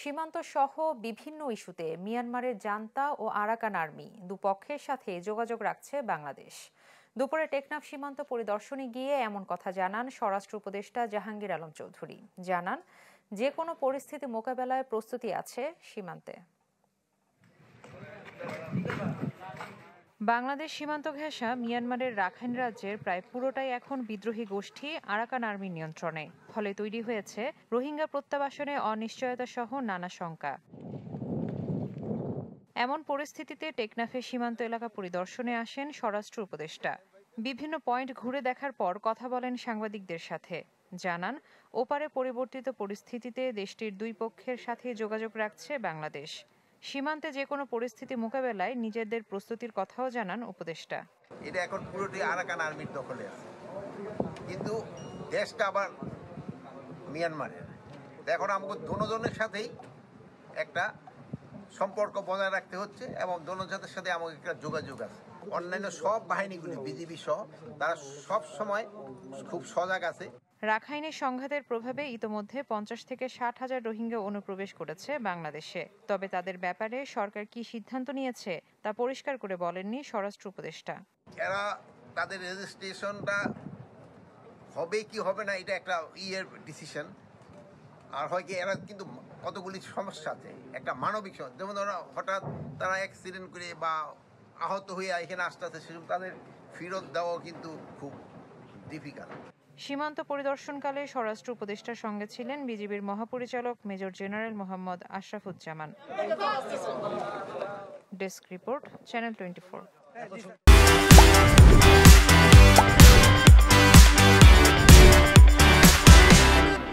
সীমান্ত সহ বিভিন্ন ইস্যুতে মিয়ানমারের জান্তা ও আরাকান আর্মি দুপক্ষের সাথে যোগাযোগ রাখছে বাংলাদেশ। দুপুরে টেকনাফ সীমান্ত পরিদর্শনে গিয়ে এমন কথা জানান স্বরাষ্ট্র উপদেষ্টা জাহাঙ্গীর আলম চৌধুরী। জানান, যে কোনো পরিস্থিতি মোকাবেলায় প্রস্তুতি আছে সীমান্তে। বাংলাদেশ সীমান্ত ঘেঁষা মিয়ানমারের রাখাইন রাজ্যের প্রায় পুরোটাই এখন বিদ্রোহী গোষ্ঠী আরাকান আর্মির নিয়ন্ত্রণে। ফলে তৈরি হয়েছে রোহিঙ্গা প্রত্যাবাসনে অনিশ্চয়তা সহ নানা শঙ্কা। এমন পরিস্থিতিতে টেকনাফের সীমান্ত এলাকা পরিদর্শনে আসেন স্বরাষ্ট্র উপদেষ্টা। বিভিন্ন পয়েন্ট ঘুরে দেখার পর কথা বলেন সাংবাদিকদের সাথে। জানান, ওপারে পরিবর্তিত পরিস্থিতিতে দেশটির দুই পক্ষের সাথে যোগাযোগ রাখছে বাংলাদেশ। সীমান্তে যে কোনো পরিস্থিতি মোকাবেলায় নিজেদের প্রস্তুতির কথাও জানান উপদেষ্টা। এটা এখন পুরোটি আরাকান আর্মির দখলে আছে, কিন্তু দেশটা আবার মিয়ানমারের। এখন আমাকে দোনোজনের সাথেই একটা সম্পর্ক বজায় রাখতে হচ্ছে এবং দোনোজনের সাথে আমাকে একটা যোগাযোগ আছে। অন্যান্য সব বাহিনীগুলি বিজিবি সহ তারা সব সময় খুব সজাগ আছে। রাখাইনের সংঘাতের প্রভাবে ইতোমধ্যে 50 থেকে 60 হাজার রোহিঙ্গা অনুপ্রবেশ করেছে বাংলাদেশে। তবে তাদের ব্যাপারে সরকার কি সিদ্ধান্ত নিয়েছে তা পরিষ্কার করে বলেননি স্বরাষ্ট্র উপদেষ্টা। এরা তাদের রেজিস্ট্রেশনটা হবে কি হবে না এটা একটা ডিসিশন। আর হয় কি এরা কিন্তু কতগুলি সমস্যা আছে, একটা মানবিক সমস্যা, যেমন ধরো হঠাৎ তারা অ্যাক্সিডেন্ট করে বা আহত হয়ে এখানে আসতে আসতে সেসব তাদের ফেরত দেওয়াও কিন্তু খুব ডিফিকাল্ট। সীমান্ত পরিদর্শনকালে স্বরাষ্ট্র উপদেষ্টার সঙ্গে ছিলেন বিজিবির মহাপরিচালক major general Mohammad Ashrafuzzaman. Desk report, channel 24।